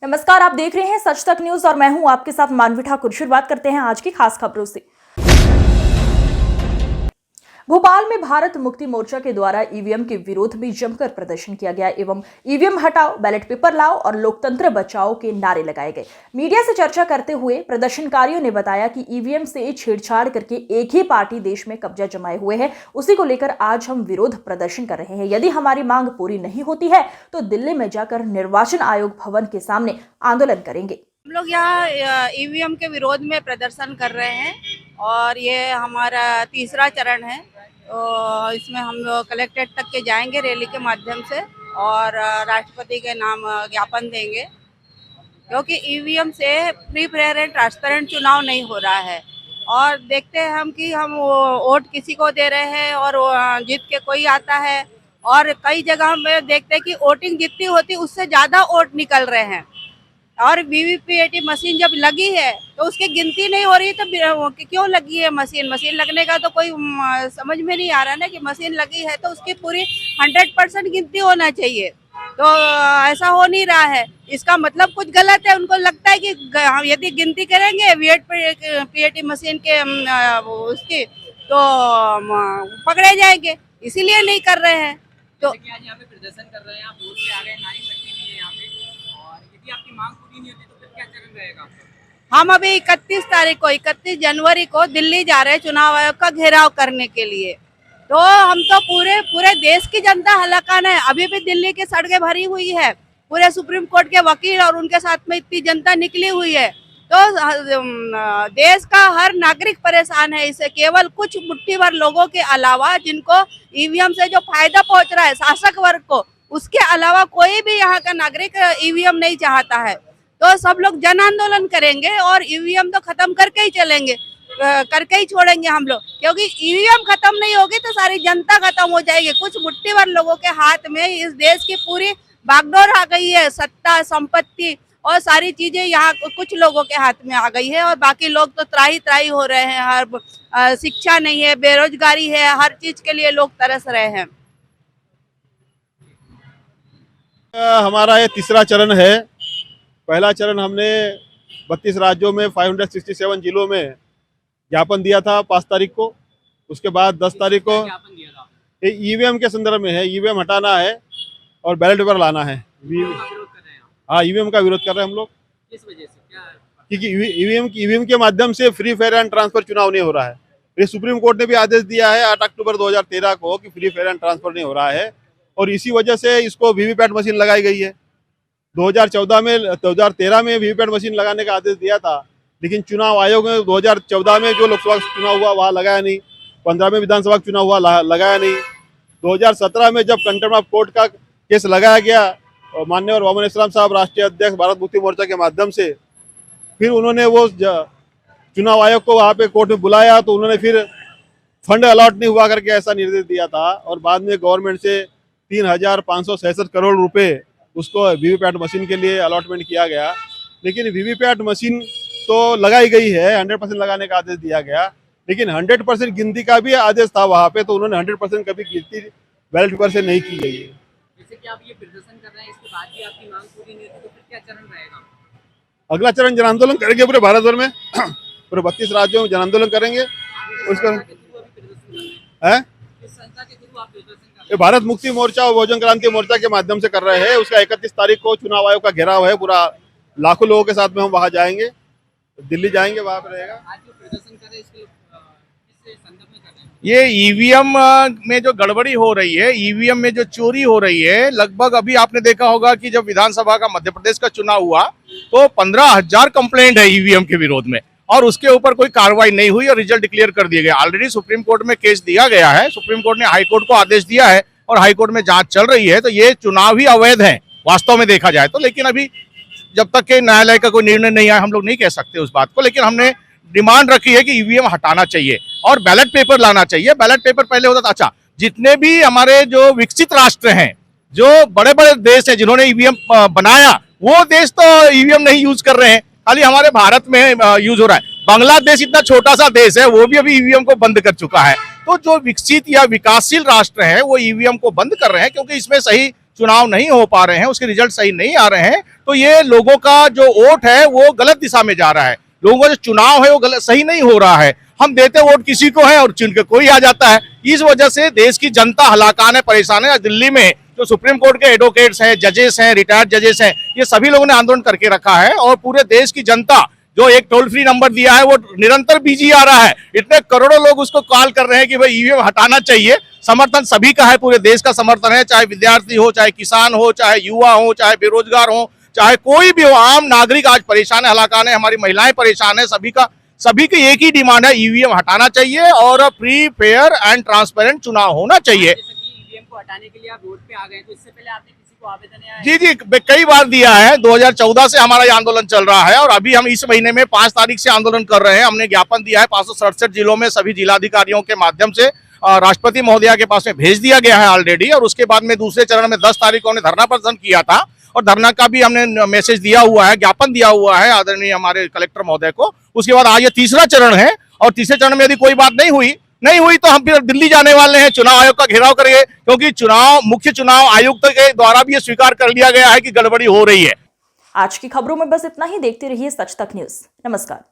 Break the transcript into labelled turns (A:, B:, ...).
A: नमस्कार, आप देख रहे हैं सच तक न्यूज और मैं हूं आपके साथ मानवी ठाकुर। शुरुआत करते हैं आज की खास खबरों से। भोपाल में भारत मुक्ति मोर्चा के द्वारा ईवीएम के विरोध में जमकर प्रदर्शन किया गया एवं ईवीएम हटाओ, बैलेट पेपर लाओ और लोकतंत्र बचाओ के नारे लगाए गए। मीडिया से चर्चा करते हुए प्रदर्शनकारियों ने बताया कि ईवीएम से छेड़छाड़ करके एक ही पार्टी देश में कब्जा जमाए हुए है, उसी को लेकर आज हम विरोध प्रदर्शन कर रहे हैं। यदि हमारी मांग पूरी नहीं होती है तो दिल्ली में जाकर निर्वाचन आयोग भवन के सामने आंदोलन करेंगे।
B: हम लोग यहाँ ईवीएम के विरोध में प्रदर्शन कर रहे हैं और ये हमारा तीसरा चरण है। इसमें हम लोग कलेक्ट्रेट तक के जाएंगे रैली के माध्यम से और राष्ट्रपति के नाम ज्ञापन देंगे, क्योंकि ईवीएम से फ्री फेयर एंड ट्रांसपेरेंट चुनाव नहीं हो रहा है। और देखते हैं हम कि हम वोट किसी को दे रहे हैं और जीत के कोई आता है, और कई जगह हम देखते हैं कि वोटिंग जितनी होती उससे ज़्यादा वोट निकल रहे हैं। और वीवीपीएटी मशीन जब लगी है तो उसकी गिनती नहीं हो रही, तो क्यों लगी है मशीन लगने का तो कोई समझ में नहीं आ रहा ना कि मशीन लगी है तो उसकी पूरी 100% गिनती होना चाहिए। तो ऐसा हो नहीं रहा है, इसका मतलब कुछ गलत है। उनको लगता है कि यदि गिनती करेंगे वीवीपीएटी मशीन के उसकी तो पकड़े जाएंगे, इसीलिए नहीं कर रहे हैं। तो
C: आज यहाँ पे प्रदर्शन कर रहे हैं, आप रोड पे आ गए, नारी शक्ति भी है यहाँ पे, और यदि आपकी मांग पूरी नहीं होती तो फिर क्या चरण रहेगा?
B: हम अभी 31 जनवरी को दिल्ली जा रहे हैं चुनाव आयोग का घेराव करने के लिए। तो हम तो पूरे देश की जनता हलाकान है। अभी भी दिल्ली की सड़कें भरी हुई है, पूरे सुप्रीम कोर्ट के वकील और उनके साथ में इतनी जनता निकली हुई है। तो देश का हर नागरिक परेशान है इससे, केवल कुछ मुट्ठी भर लोगों के अलावा, जिनको ईवीएम से जो फायदा पहुंच रहा है शासक वर्ग को, उसके अलावा कोई भी यहाँ का नागरिक ईवीएम नहीं चाहता है। तो सब लोग जन आंदोलन करेंगे और ईवीएम तो खत्म करके ही चलेंगे, करके ही छोड़ेंगे हम लोग, क्योंकि ईवीएम खत्म नहीं होगी तो सारी जनता खत्म हो जाएगी। कुछ मुट्ठी भर लोगों के हाथ में इस देश की पूरी बागडोर आ गई है, सत्ता, संपत्ति और सारी चीजें यहाँ कुछ लोगों के हाथ में आ गई है, और बाकी लोग तो त्राही हो रहे हैं। हर शिक्षा नहीं है, बेरोजगारी है, हर चीज के लिए लोग तरस रहे हैं।
D: हमारा ये तीसरा चरण है। पहला चरण हमने 32 राज्यों में 567 जिलों में ज्ञापन दिया था 5 तारीख को। उसके बाद 10 तारीख को ये ईवीएम के संदर्भ में है, ईवीएम हटाना है और बैलेट पेपर लाना है। हाँ, ईवीएम का विरोध कर रहे हैं हम लोग।
C: किस वजह से, क्या?
D: क्योंकि ईवीएम के माध्यम से फ्री फेयर एंड ट्रांसफर चुनाव नहीं हो रहा है। ये सुप्रीम कोर्ट ने भी आदेश दिया है 8 अक्टूबर 2013 को कि फ्री फेयर एंड ट्रांसफर नहीं हो रहा है, और इसी वजह से इसको वीवीपैट मशीन लगाई गई है। 2013 में वीवीपैट मशीन लगाने का आदेश दिया था, लेकिन चुनाव आयोग ने 2014 में जो लोकसभा चुनाव हुआ वहाँ लगाया नहीं, 15 में विधानसभा चुनाव हुआ लगाया नहीं, 2017 में जब कंटेम्प्ट ऑफ कोर्ट का केस लगाया गया और माननीय वामनेश्वरम साहब राष्ट्रीय अध्यक्ष भारत मुक्ति मोर्चा के माध्यम से, फिर उन्होंने वो चुनाव आयोग को वहाँ पे कोर्ट में बुलाया तो उन्होंने फिर फंड अलॉट नहीं हुआ करके ऐसा निर्देश दिया था, और बाद में गवर्नमेंट से 3,566 करोड़ रुपए उसको वीवीपैट मशीन के लिए अलॉटमेंट किया गया। लेकिन वीवीपैट मशीन तो लगाई गई है, 100% लगाने का आदेश दिया गया, लेकिन 100% गिनती का भी आदेश था वहाँ पे, तो उन्होंने 100% कभी गिनती बैलेट पेपर से नहीं की गई है।
C: जैसे कि आप ये प्रदर्शन कर रहे हैं, इसके बाद भी आपकी मांग पूरी नहीं होती तो फिर क्या चरण रहेगा?
D: अगला चरण जन आंदोलन करेंगे पूरे भारत भर में। पूरे 32 राज्यों में जन आंदोलन करेंगे। उसका है ये भारत मुक्ति मोर्चा और बहुजन क्रांति मोर्चा के माध्यम से कर रहे हैं। उसका 31 तारीख को चुनाव आयोग का घेराव है, पूरा लाखों लोगों के साथ में हम वहाँ जाएंगे, दिल्ली जाएंगे, वहाँ पे रहेगा।
C: आज जो प्रदर्शन कर रहे हैं इसके किस संदर्भ में कर रहे हैं?
E: ये ईवीएम में जो गड़बड़ी हो रही है, ईवीएम में जो चोरी हो रही है, लगभग अभी आपने देखा होगा कि जब विधानसभा का मध्य प्रदेश का चुनाव हुआ तो 15,000 कंप्लेंट है ईवीएम के विरोध में, और उसके ऊपर कोई कार्रवाई नहीं हुई और रिजल्ट डिक्लेयर कर दिए गए। ऑलरेडी सुप्रीम कोर्ट में केस दिया गया है, सुप्रीम कोर्ट ने हाई कोर्ट को आदेश दिया है और हाई कोर्ट में जांच चल रही है। तो ये चुनाव ही अवैध है वास्तव में देखा जाए तो, लेकिन अभी जब तक के न्यायालय का कोई निर्णय नहीं आया हम लोग नहीं कह सकते उस बात को। लेकिन हमने डिमांड रखी है कि ईवीएम हटाना चाहिए और बैलेट पेपर लाना चाहिए। बैलेट पेपर पहले होता था, अच्छा जितने भी हमारे जो विकसित राष्ट्र हैं, जो बड़े बड़े देश हैं जिन्होंने ईवीएम बनाया, वो देश तो ईवीएम नहीं यूज कर रहे हैं, खाली हमारे भारत में यूज हो रहा है। बांग्लादेश इतना छोटा सा देश है, वो भी अभी ईवीएम को बंद कर चुका है। तो जो विकसित या विकासशील राष्ट्र हैं वो ईवीएम को बंद कर रहे हैं, क्योंकि इसमें सही चुनाव नहीं हो पा रहे हैं, उसके रिजल्ट सही नहीं आ रहे हैं। तो ये लोगों का जो वोट है वो गलत दिशा में जा रहा है। लोगों का जो चुनाव है वो गलत सही नहीं हो रहा है। हम देते वोट किसी को है और चुन के कोई आ जाता है। इस वजह से देश की जनता हलाकान है, परेशान है। दिल्ली में जो सुप्रीम कोर्ट के एडवोकेट्स हैं, जजेस हैं, रिटायर्ड जजेस हैं, ये सभी लोगों ने आंदोलन करके रखा है और पूरे देश की जनता जो एक टोल फ्री नंबर दिया है वो निरंतर बिजी आ रहा है। इतने करोड़ों लोग उसको कॉल कर रहे हैं कि भाई ईवीएम हटाना चाहिए। समर्थन सभी का है, पूरे देश का समर्थन है, चाहे विद्यार्थी हो, चाहे किसान हो, चाहे युवा हो, चाहे बेरोजगार हो, चाहे कोई भी हो, आम नागरिक आज परेशान है, हलाकान है, हमारी महिलाएं परेशान है। सभी की एक ही डिमांड है, ईवीएम हटाना चाहिए और फ्री, फेयर एंड ट्रांसपेरेंट चुनाव होना चाहिए।
C: जैसे कि ईवीएम को हटाने के लिए आप रोड पे आ गए, तो इससे पहले आपने किसी को आवेदन या
E: जी जी कई बार दिया है। 2014 से हमारा ये आंदोलन चल रहा है और अभी हम इस महीने में 5 तारीख से आंदोलन कर रहे हैं। हमने ज्ञापन दिया है 567 जिलों में सभी जिलाधिकारियों के माध्यम से, राष्ट्रपति महोदया के पास में भेज दिया गया है ऑलरेडी। और उसके बाद में दूसरे चरण में 10 तारीख को हमने धरना प्रदर्शन किया था और धरना का भी हमने मैसेज दिया हुआ है, ज्ञापन दिया हुआ है आदरणीय हमारे कलेक्टर महोदय को। उसके बाद आज ये तीसरा चरण है और तीसरे चरण में यदि कोई बात नहीं हुई तो हम फिर दिल्ली जाने वाले हैं, चुनाव आयोग का घेराव करेंगे, क्योंकि मुख्य चुनाव आयुक्त के द्वारा भी ये स्वीकार कर लिया गया है कि गड़बड़ी हो रही है।
A: आज की खबरों में बस इतना ही। देखते रहिए सच तक न्यूज। नमस्कार।